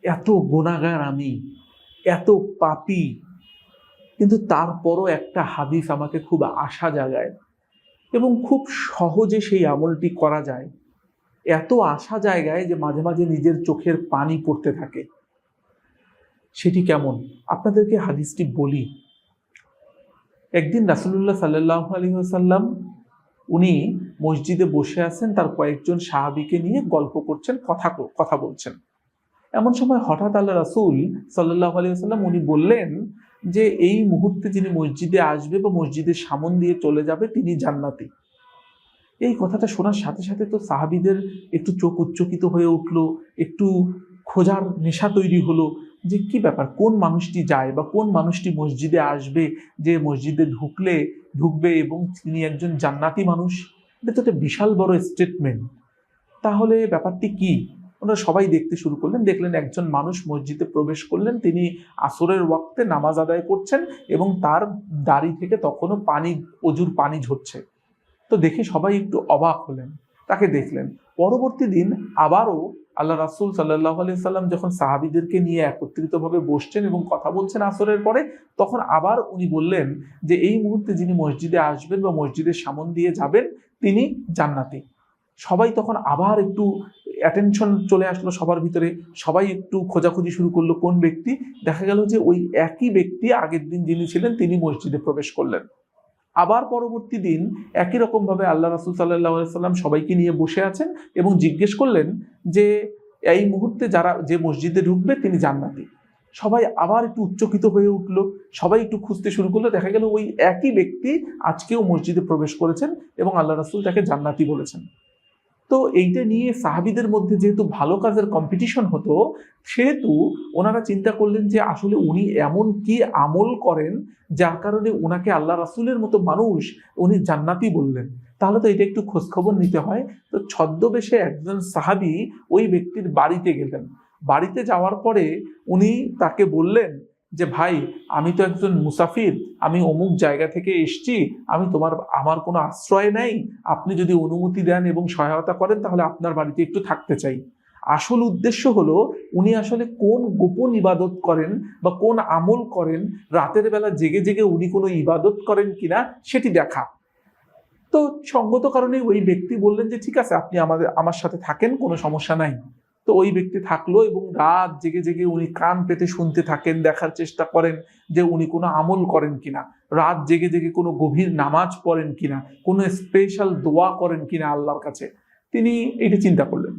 এত গুনাহগার আমি, এত পাপী, কিন্তু তারপরও একটা হাদিস আমাকে খুব আশা জাগায় এবং খুব সহজে সেই আমলটি করা যায়। এত আশা জায়গায় যে মাঝে মাঝে নিজের চোখের পানি পড়তে থাকে। সেটি কেমন? আপনাদেরকে হাদিসটি বলি। একদিন রাসূলুল্লাহ সাল্লাল্লাহু আলাইহি ওয়াসাল্লাম উনি মসজিদে বসে আছেন, তার কয়েকজন সাহাবীকে নিয়ে গল্প করছেন, কথা বলছেন। এমন সময় হঠাৎ আল্লাহ রাসূল সাল্লাল্লাহু আলাইহি ওয়াসাল্লাম উনি বললেন যে এই মুহূর্তে যিনি মসজিদে আসবে বা মসজিদের সামন দিয়ে চলে যাবে তিনি জান্নাতি। এই কথাটা শোনার সাথে সাথে তো সাহাবীদের একটু চোখ উচ্চকিত হয়ে উঠলো, একটু খোঁজার নেশা তৈরি হলো যে কি ব্যাপার, কোন মানুষটি যায় বা কোন মানুষটি মসজিদে আসবে, যে মসজিদে ঢুকবে এবং তিনি একজন জান্নাতি মানুষ। এটা তো একটা বিশাল বড় স্টেটমেন্ট। তাহলে ব্যাপারটি কি? ওনারা সবাই দেখতে শুরু করলেন, দেখলেন একজন মানুষ মসজিদে প্রবেশ করলেন, তিনি আসরের ওয়াক্তে নামাজ আদায় করছেন এবং তার দাড়ি থেকে তখনও অজুর পানি ঝরছে। তো দেখে সবাই একটু অবাক হলেন, তাকে দেখলেন। পরবর্তী দিন আবারও আল্লাহ রাসূল সাল্লাল্লাহু আলাইহি সাল্লাম যখন সাহাবীদেরকে নিয়ে একত্রিতভাবে বসছেন এবং কথা বলছেন আসরের পরে, তখন আবার উনি বললেন যে এই মুহূর্তে যিনি মসজিদে আসবেন বা মসজিদের সামন দিয়ে যাবেন তিনি জান্নাতি। সবাই তখন আবার একটু অ্যাটেনশন চলে আসলো সবার ভিতরে, সবাই একটু খোঁজাখুঁজি শুরু করলো কোন ব্যক্তি। দেখা গেল যে ওই একই ব্যক্তি আগের দিন যিনি ছিলেন তিনি মসজিদে প্রবেশ করলেন। আবার পরবর্তী দিন একই রকম ভাবে আল্লাহ রাসূল সাল্লাল্লাহু আলাইহি সাল্লাম সবাইকে নিয়ে বসে আছেন এবং জিজ্ঞেস করলেন যে এই মুহূর্তে যে মসজিদে ঢুকবে তিনি জান্নাতি। সবাই আবার একটু উচ্চকিত হয়ে উঠলো, সবাই একটু খুঁজতে শুরু করলো। দেখা গেল ওই একই ব্যক্তি আজকেও মসজিদে প্রবেশ করেছেন এবং আল্লাহ রাসূল তাকে জান্নাতি বলেছেন। তো এইটা নিয়ে সাহাবীদের মধ্যে যেহেতু ভালো কাজের কম্পিটিশন হতো, সেহেতু ওনারা চিন্তা করলেন যে আসলে উনি এমন কি আমল করেন যার কারণে ওনাকে আল্লাহ রাসূলের মতো মানুষ উনি জান্নাতি বললেন। তাহলে তো এটা একটু খোঁজখবর নিতে হয়। তো ছদ্মবেশে একজন সাহাবী ওই ব্যক্তির বাড়িতে গেলেন। বাড়িতে যাওয়ার পরে উনি তাকে বললেন যে ভাই, আমি তো একজন মুসাফির, আমি অমুক জায়গা থেকে এসেছি, আমার কোনো আশ্রয় নাই, আপনি যদি অনুমতি দেন এবং সহায়তা করেন তাহলে আপনার বাড়িতে একটু থাকতে চাই। আসল উদ্দেশ্য হলো উনি আসলে কোন গোপন ইবাদত করেন বা কোন আমল করেন, রাতের বেলা জেগে জেগে উনি কোনো ইবাদত করেন কিনা সেটি দেখা। তো সঙ্গত কারণে ওই ব্যক্তি বললেন যে ঠিক আছে, আপনি আমার সাথে থাকেন, কোনো সমস্যা নাই। তো ওই ব্যক্তি থাকলো এবং রাত জেগে জেগে উনি কান পেতে শুনতে থাকেন, দেখার চেষ্টা করেন যে উনি কোনো আমল করেন কিনা, রাত জেগে জেগে কোনো গভীর নামাজ পড়েন কিনা, কোনো স্পেশাল দোয়া করেন কিনা আল্লাহর কাছে। তিনি এটি চিন্তা করলেন,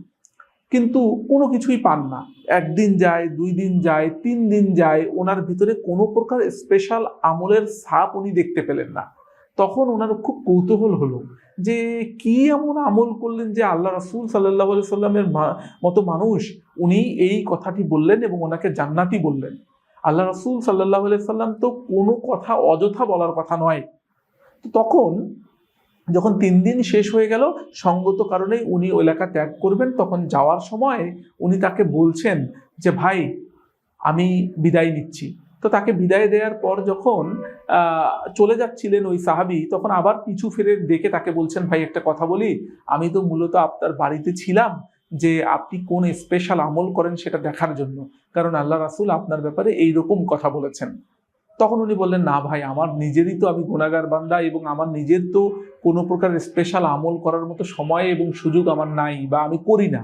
কিন্তু কোনো কিছুই পান না। একদিন যায়, 2 দিন যায়, 3 দিন যায়, ওনার ভিতরে কোনো প্রকার স্পেশাল আমলের ছাপ উনি দেখতে পেলেন না। তখন ওনার খুব কৌতূহল হলো যে কি এমন আমল করলেন যে আল্লাহ রাসূল সাল্লাল্লাহু আলাইহি সাল্লামের মতো মানুষ উনি এই কথাটি বললেন এবং ওনাকে জান্নাতি বললেন। আল্লাহ রাসূল সাল্লাল্লাহু আলাইহি সাল্লাম তো কোনো কথা অযথা বলার কথা নয়। তো তখন যখন 3 দিন শেষ হয়ে গেল, সঙ্গত কারণেই উনি ওই এলাকা ত্যাগ করবেন, তখন যাওয়ার সময় উনি তাকে বলছেন যে ভাই, আমি বিদায় নিচ্ছি। তো তাকে বিদায় দেওয়ার পর যখন চলে যাচ্ছিলেন ওই সাহাবী, তখন আবার পিছু ফিরে দেখে তাকে বলছেন, ভাই একটা কথা বলি, আমি তো মূলত আপনার বাড়িতে ছিলাম যে আপনি কোন স্পেশাল আমল করেন সেটা দেখার জন্য, কারণ আল্লাহ রাসূল আপনার ব্যাপারে এইরকম কথা বলেছেন। তখন উনি বললেন, না ভাই, আমার নিজেরই তো আমি গুনাহগার বান্দা এবং আমার নিজের তো কোনো প্রকার স্পেশাল আমল করার মতো সময় এবং সুযোগ আমার নাই বা আমি করি না।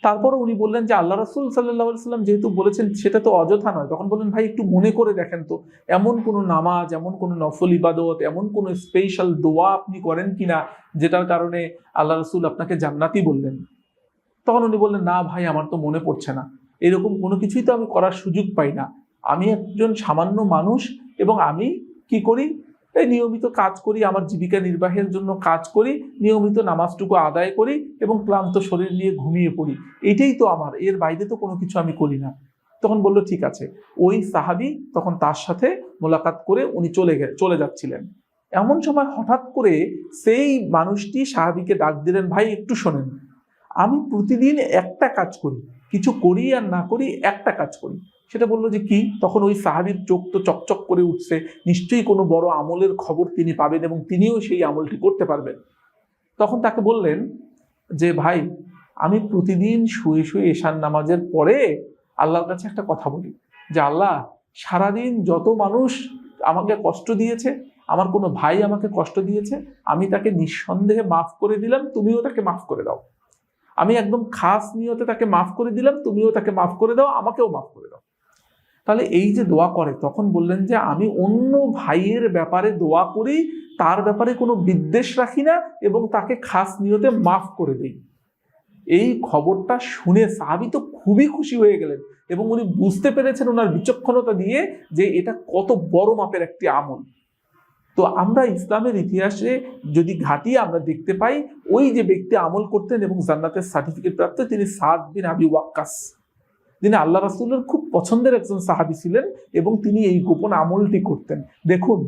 তারপর উনি বললেন যে আল্লাহ রাসূল সাল্লাল্লাহু আলাইহি সাল্লাম যেহেতু বলেছেন সেটা তো অযথা নয়। তখন বললেন, ভাই একটু মনে করে দেখেন তো, এমন কোনো নামাজ, এমন কোনো নফল ইবাদত, এমন কোনো স্পেশাল দোয়া আপনি করেন কিনা যেটার কারণে আল্লাহ রাসূল আপনাকে জান্নাতি বললেন। তখন উনি বললেন, না ভাই, আমার তো মনে পড়ছে না, এরকম কোনো কিছুই তো আমি করার সুযোগ পাই না। আমি একজন সামান্য মানুষ এবং আমি কি করি, এই নিয়মিত কাজ করি, আমার জীবিকা নির্বাহের জন্য কাজ করি, নিয়মিত নামাজটুকু আদায় করি এবং ক্লান্ত শরীর নিয়ে ঘুমিয়ে পড়ি, এটাই তো আমার, এর বাইরে তো কোনো কিছু আমি করি না। তখন বলল ঠিক আছে। ওই সাহাবী তখন তার সাথে মোলাকাত করে উনি চলে যাচ্ছিলেন। এমন সময় হঠাৎ করে সেই মানুষটি সাহাবীকে ডাক দিলেন, ভাই একটু শোনেন, আমি প্রতিদিন একটা কাজ করি, কিছু করি আর না করি একটা কাজ করি। সেটা বললো যে কি? তখন ওই সাহাবীর চোখ তো চকচক করে উঠছে, নিশ্চয়ই কোনো বড় আমলের খবর তিনি পাবেন এবং তিনিও সেই আমলটি করতে পারবেন। তখন তাকে বললেন যে ভাই, আমি প্রতিদিন শুয়ে শুয়ে এশার নামাজের পরে আল্লাহর কাছে একটা কথা বলি যে আল্লাহ, সারাদিন যত মানুষ আমাকে কষ্ট দিয়েছে, আমার কোনো ভাই আমাকে কষ্ট দিয়েছে, আমি তাকে নিঃসন্দেহে মাফ করে দিলাম, তুমিও তাকে মাফ করে দাও। আমি একদম খাস নিয়তে তাকে মাফ করে দিলাম, তুমিও তাকে মাফ করে দাও, আমাকেও মাফ করে দাও। তাহলে এই যে দোয়া করে, তখন বললেন যে আমি অন্য ভাইয়ের ব্যাপারে দোয়া করি, তার ব্যাপারে কোনো বিদ্বেষ রাখি না এবং তাকে খাস নিয়তে মাফ করে দিই। এই খবরটা শুনে সাহাবী তো খুবই খুশি হয়ে গেলেন এবং উনি বুঝতে পেরেছেন ওনার বিচক্ষণতা দিয়ে যে এটা কত বড় মাপের একটি আমল। তো আমরা ইসলামের ইতিহাসে যদি ঘাঁটি, আমরা দেখতে পাই ওই যে ব্যক্তি আমল করতেন এবং জান্নাতের সার্টিফিকেট প্রাপ্ত, তিনি সাদ বিন আবি ওয়াক্কাস, যিনি আল্লাহ রাসূলের খুব পছন্দের একজন সাহাবী ছিলেন এবং তিনি এই গোপন আমলটি করতেন। দেখুন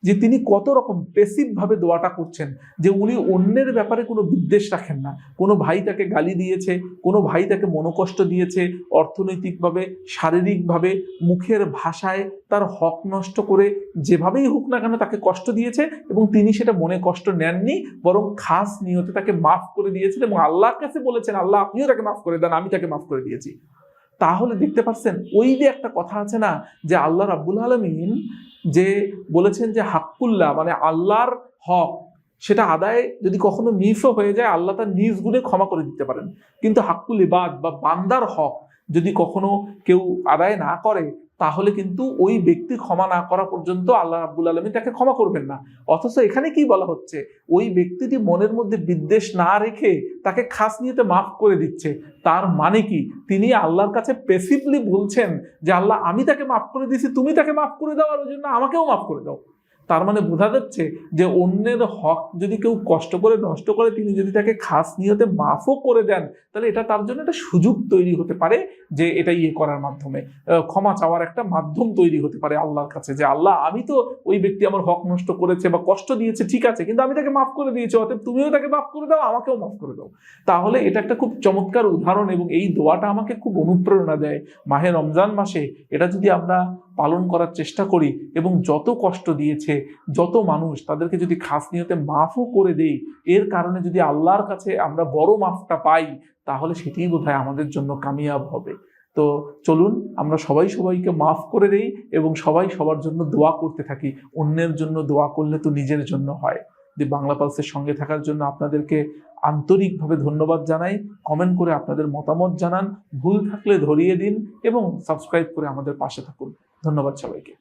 যে তিনি কত রকম প্যাসিভ ভাবে দোয়াটা করছেন, যে উনি অন্যের ব্যাপারে কোনো বিদ্বেষ রাখেন না। কোনো ভাই তাকে গালি দিয়েছে, কোনো ভাই তাকে মনোকষ্ট দিয়েছে, অর্থনৈতিকভাবে, শারীরিকভাবে, মুখের ভাষায় তার হক নষ্ট করে যেভাবেই হোক না কেন তাকে কষ্ট দিয়েছে এবং তিনি সেটা মনে কষ্ট নেননি, বরং খাস নিয়তে তাকে মাফ করে দিয়েছেন এবং আল্লাহর কাছে বলেছেন আল্লাহ আপনিও তাকে মাফ করে দেন, আমি তাকে মাফ করে দিয়েছি। তাহলে দেখতে পাচ্ছেন ওই যে একটা কথা আছে না, যে আল্লাহ রাব্বুল আলামিন যে বলেছেন যে হাক্কুল্লাহ মানে আল্লাহর হক, সেটা আদায় যদি কখনো মিসও হয়ে যায় আল্লাহ তার নিজ গুণে ক্ষমা করে দিতে পারেন, কিন্তু হাক্কুল ইবাদ বা বান্দার হক যদি কখনো কেউ আদায় না করে তাহলে কিন্তু ওই ব্যক্তি ক্ষমা না করা পর্যন্ত আল্লাহ রাব্বুল আলামিন তাকে ক্ষমা করবেন না। অথচ এখানে কি বলা হচ্ছে, ওই ব্যক্তিটি মনের মধ্যে বিদ্বেষ না রেখে তাকে খাস নিয়তে মাফ করে দিচ্ছে। তার মানে কি, তিনি আল্লাহর কাছে প্যাসিভলি বলছেন যে আল্লাহ আমি তাকে মাফ করে দিয়েছি, তুমি তাকে মাফ করে দাও আর ওই জন্য আমাকেও মাফ করে দাও। তার মানে বোঝা যাচ্ছে যে অন্যের হক যদি কেউ কষ্ট করে নষ্ট করে, তিনি যদি তাকে খাস নিয়তে মাফও করে দেন, তাহলে এটা তার জন্য একটা সুযোগ তৈরি হতে পারে, যে এটা করার মাধ্যমে ক্ষমা চাওয়ার একটা মাধ্যম তৈরি হতে পারে আল্লাহর কাছে, যে আল্লাহ আমি তো ওই ব্যক্তি আমার হক নষ্ট করেছে বা কষ্ট দিয়েছে ঠিক আছে, কিন্তু আমি তাকে মাফ করে দিয়েছি, অতএব তুমিও তাকে মাফ করে দাও, আমাকেও মাফ করে দাও। তাহলে এটা একটা খুব চমৎকার উদাহরণ এবং এই দোয়াটা আমাকে খুব অনুপ্রেরণা দেয়। মাহে রমজান মাসে এটা যদি আমরা পালন করার চেষ্টা করি এবং যত কষ্ট দিয়েছে যত মানুষ, তাদেরকে যদি খাস নিয়তে মাফও করে দেই, এর কারণে যদি আল্লাহর কাছে আমরা বড় মাফটা পাই, তাহলে সেটাই বোধহয় আমাদের জন্য কামিয়াব হবে। তো চলুন আমরা সবাই সবাইকে মাফ করে দেই এবং সবাই সবার জন্য দোয়া করতে থাকি। অন্যের জন্য দোয়া করলে তো নিজের জন্য হয়। দি বাংলা পালসের সঙ্গে থাকার জন্য আপনাদেরকে আন্তরিকভাবে ধন্যবাদ জানাই। কমেন্ট করে আপনাদের মতামত জানান, ভুল থাকলে ধরিয়ে দিন এবং সাবস্ক্রাইব করে আমাদের পাশে থাকুন। ধন্যবাদ সবাইকে।